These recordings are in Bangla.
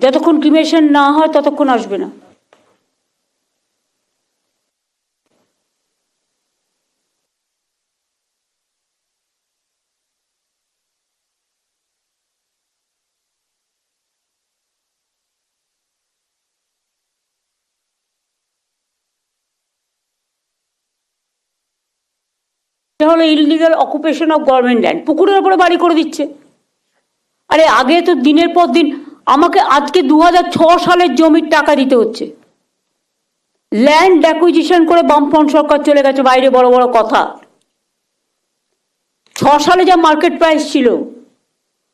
যতক্ষণ ক্রিমেশন না হয় ততক্ষণ আসবে না। এটা হলো illegal occupation of government land. পুকুরের উপরে বাড়ি করে দিচ্ছে। আরে আগে তো দিনের পর দিন আমাকে আজকে 2006 সালের জমির টাকা দিতে হচ্ছে। ল্যান্ড অ্যাকুইজিশন করে বামফ্রন্ট সরকার চলে গেছে বাইরে, বড় বড় কথা। 6 সালে যা মার্কেট প্রাইস ছিল,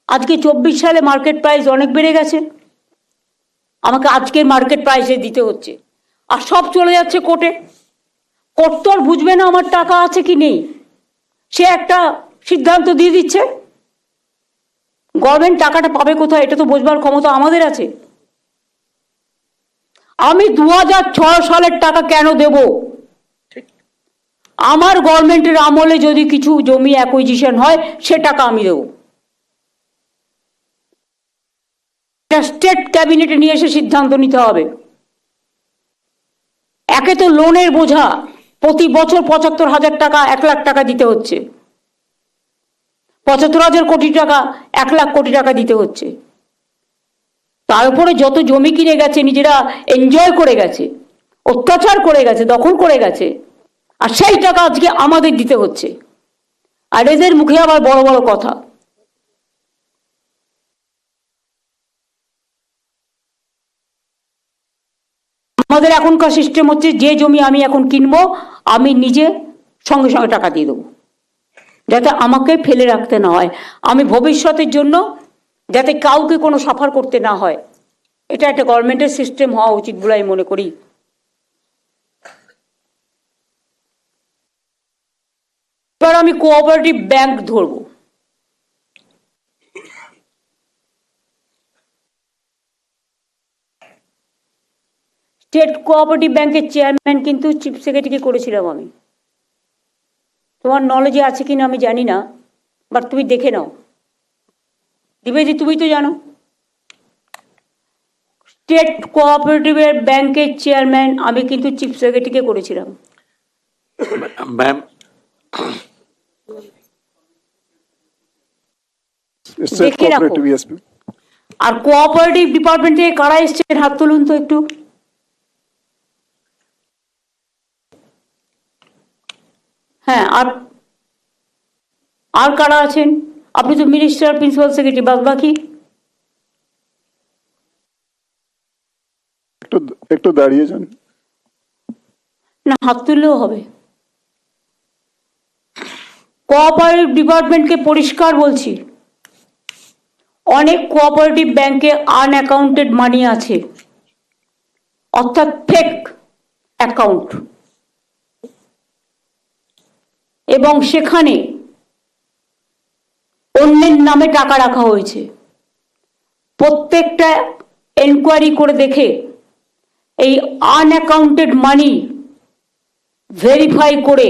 আজকে 24 সালে মার্কেট প্রাইস অনেক বেড়ে গেছে। আমাকে আজকের মার্কেট প্রাইসে দিতে হচ্ছে, আর সব চলে যাচ্ছে কোর্টে। কোর্ট তো আর বুঝবে না আমার টাকা আছে কি নেই, সে একটা সিদ্ধান্ত দিয়ে দিচ্ছে। গভর্নমেন্ট টাকাটা পাবে কোথায়, এটা তো বোঝবার ক্ষমতা আমাদের আছে। আমি 2006 সালের টাকা কেন দেব? আমার গভর্নমেন্টের আমলে যদি কিছু জমি অ্যাকুইজিশন হয়, সে টাকা আমি দেব। স্টেট ক্যাবিনেটে নিয়ে এসে সিদ্ধান্ত নিতে হবে। একে তো লোনের বোঝা, প্রতি বছর 75,000 টাকা, 1 লাখ টাকা দিতে হচ্ছে। 75,000 কোটি টাকা, 1 লাখ কোটি টাকা দিতে হচ্ছে। তার উপরে যত জমি কিনে গেছে, নিজেরা এনজয় করে গেছে, অত্যাচার করে গেছে, দখল করে গেছে, আর সেই টাকা আজকে আমাদের দিতে হচ্ছে। আর এদের মুখে আবার বড় বড় কথা। আমাদের এখনকার সিস্টেম হচ্ছে, যে জমি আমি এখন কিনবো, আমি নিজে সঙ্গে সঙ্গে টাকা দিয়ে দেবো, যাতে আমাকে ফেলে রাখতে না হয়, আমি ভবিষ্যতের জন্য যাতে কাউকে কোনো সাফার করতে না হয়। এটা একটা গভর্নমেন্টের সিস্টেম হওয়া উচিত বলে আমি মনে করি। এবার আমি কোঅপারেটিভ ব্যাংক ধরবো। স্টেট কোঅপারেটিভ ব্যাংকের চেয়ারম্যান কিন্তু চিফ সেক্রেটারিকে করেছিলাম আমি। তোমার নলেজে আছে কিনা আমি জানি না, বাট তুমি দেখে নাও। দিবেদি, তুমি তো জানো স্টেট কোঅপারেটিভের ব্যাংকের চেয়ারম্যান আমি কিন্তু চিফ সেক্রেটারিকে করেছিলাম। ম্যাম, দেখে রাখো। আর কোঅপারেটিভ ডিপার্টমেন্ট থেকে কারা এসছেন হাত তুলুন তো একটু। হ্যাঁ, আর কারা আছেন? আপনি তো মিনিস্টার, প্রিন্সিপাল সেক্রেটারি, বাদ বাকি একটু দাঁড়িয়ে যান না, হাত তুললেও হবে। কোঅপারেটিভ ডিপার্টমেন্টকে পরিষ্কার বলছি, অনেক কোঅপারেটিভ ব্যাংকে আনঅ্যাকাউন্টেড মানি আছে, অর্থাৎ ফেক অ্যাকাউন্ট, এবং সেখানে অন্যের নামে টাকা রাখা হয়েছে। প্রত্যেকটা এনকোয়ারি করে দেখে এই আনঅ্যাকাউন্টেড মানি ভেরিফাই করে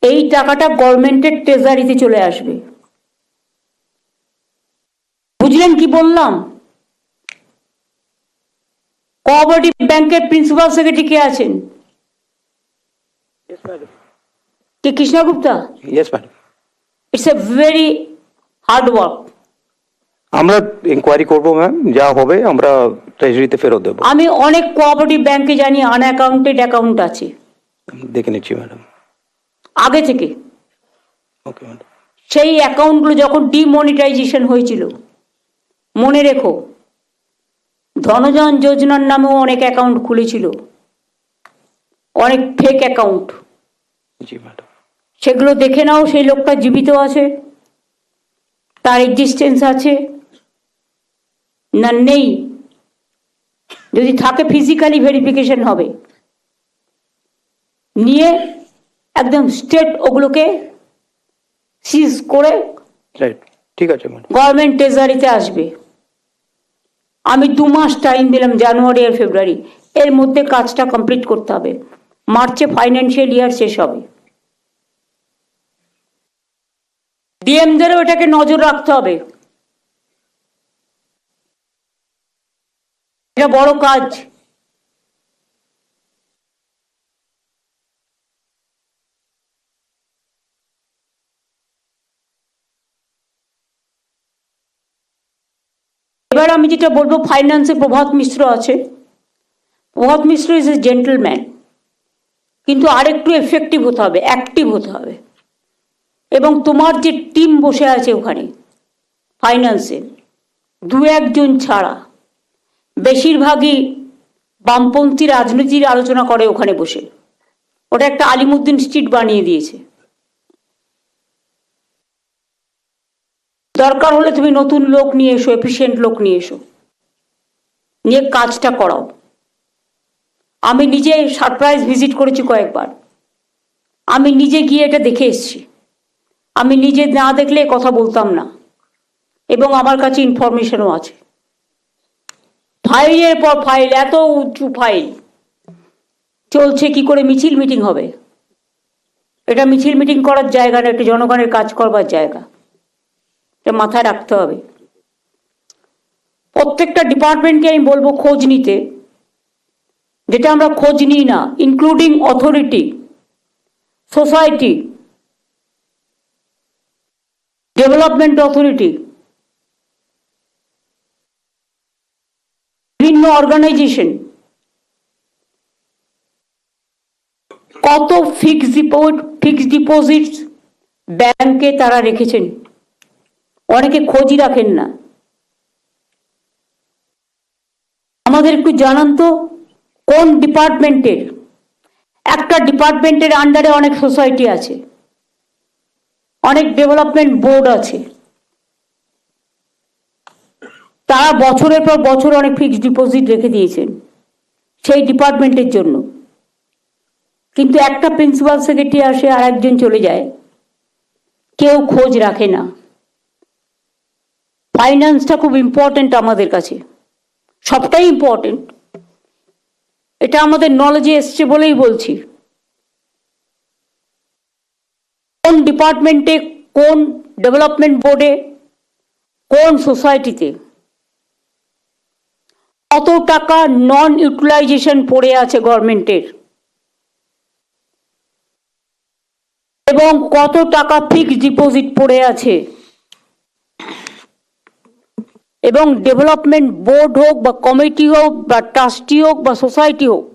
এই টাকাটা গভর্নমেন্টের ট্রেজারিতে চলে আসবে। বুঝলেন কি বললাম? কোঅপারেটিভ ব্যাংকের প্রিন্সিপাল সেক্রেটারি কে আছেন? কে? Krishna Gupta? Yes madam. It's a very hard work. আমরা ইনকোয়ারি করবো ম্যাম, যা হবে আমরা ট্রেজারিতে ফেরত দেবো। আমি অনেক কোঅপারেটিভ ব্যাংকে জানি আনঅ্যাকাউন্টেড অ্যাকাউন্ট আছে, দেখে নিচ্ছি ম্যাডাম। আগে থেকে। Okay madam. সেই অ্যাকাউন্টগুলো যখন ডিমনিটাইজেশন হয়েছিল, মনে রেখো, ধনজন যোজনার নামেও অনেক অ্যাকাউন্ট খুলেছিল, অনেক ফেক অ্যাকাউন্ট। জি ম্যাডাম। সেগুলো দেখে নাও, সেই লোকটা জীবিত আছে, তার এক্সিস্টেন্স আছে না নেই। যদি থাকে ফিজিক্যালি ভেরিফিকেশন হবে, নিয়ে একদম স্টেট ওগুলোকে সিজ করে রাইট, ঠিক আছে ম্যাডাম। গভর্নমেন্ট ট্রেজারিতে আসবে। আমি 2 মাস টাইম দিলাম, জানুয়ারি আর ফেব্রুয়ারি, এর মধ্যে কাজটা কমপ্লিট করতে হবে। মার্চে ফাইন্যান্সিয়াল ইয়ার শেষ হবে। ডিএমদেরও এটাকে নজর রাখতে হবে, এটা বড় কাজ। এবার আমি যেটা বলবো, ফাইন্যান্সে প্রভাত মিশ্র আছে। প্রভাত মিশ্র ইজ এ জেন্টলম্যান, কিন্তু আরেকটু এফেক্টিভ হতে হবে, অ্যাক্টিভ হতে হবে। এবং তোমার যে টিম বসে আছে ওখানে ফাইন্যান্সে, দু একজন ছাড়া বেশিরভাগই বামপন্থী রাজনীতির আলোচনা করে ওখানে বসে। ওটা একটা আলিমুদ্দিন স্ট্রিট বানিয়ে দিয়েছে। দরকার হলে তুমি নতুন লোক নিয়ে এসো, এফিশিয়েন্ট লোক নিয়ে এসো, নিয়ে কাজটা করাও। আমি নিজে সারপ্রাইজ ভিজিট করেছি কয়েকবার, আমি নিজে গিয়ে এটা দেখে এসেছি। আমি নিজে না দেখলে কথা বলতাম না, এবং আমার কাছে ইনফরমেশনও আছে। ফাইলের পর ফাইল, এত উঁচু ফাইল চলছে, কি করে মিছিল মিটিং হবে? এটা মিছিল মিটিং করার জায়গা না, এটা জনগণের কাজ করবার জায়গা, এটা মাথায় রাখতে হবে। প্রত্যেকটা ডিপার্টমেন্টকে আমি বলবো খোঁজ নিতে, যেটা আমরা খোঁজ নিই না, including authority, society, development authority, বিভিন্ন অর্গানাইজেশন, কত ফিক্সড ডিপোজিট ব্যাংকে তারা রেখেছেন, অনেকে খোঁজই রাখেন না। আমাদের একটু জানান তো কোন ডিপার্টমেন্টের, একটা ডিপার্টমেন্টের আন্ডারে অনেক সোসাইটি আছে, অনেক ডেভেলপমেন্ট বোর্ড আছে, তারা বছরের পর বছর অনেক ফিক্সড ডিপোজিট রেখে দিয়েছেন সেই ডিপার্টমেন্টের জন্য। কিন্তু একটা প্রিন্সিপাল সেক্রেটারি আসে আর একজন চলে যায়, কেউ খোঁজ রাখে না। ফাইন্যান্সটা খুব ইম্পর্টেন্ট আমাদের কাছে, সবটাই ইম্পর্টেন্ট, এটা আমাদের নলেজে এসছে বলেই বলছি। কোন ডিপার্টমেন্টে, কোন ডেভেলপমেন্ট বোর্ডে, কোন সোসাইটিতে কত টাকা নন ইউটিলাইজেশন পড়ে আছে গভর্নমেন্টের, এবং কত টাকা ফিক্সড ডিপোজিট পড়ে আছে। এবং ডেভেলপমেন্ট বোর্ড হোক বা কমিটি হোক বা ট্রাস্টি হোক বা সোসাইটি হোক,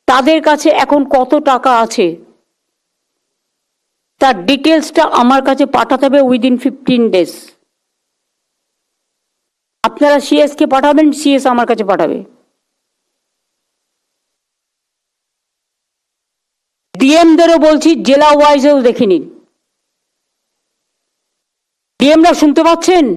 তাদের কাছে এখন কত টাকা আছে তার ডিটেলসটা আমার কাছে পাঠাতে হবে উইদিন 15 days। আপনারা সিএস কে পাঠাবেন, সিএস আমার কাছে পাঠাবে। ডিএমদেরও বলছি জেলা ওয়াইজেও দেখে নিন। ডিএমরা শুনতে পাচ্ছেন?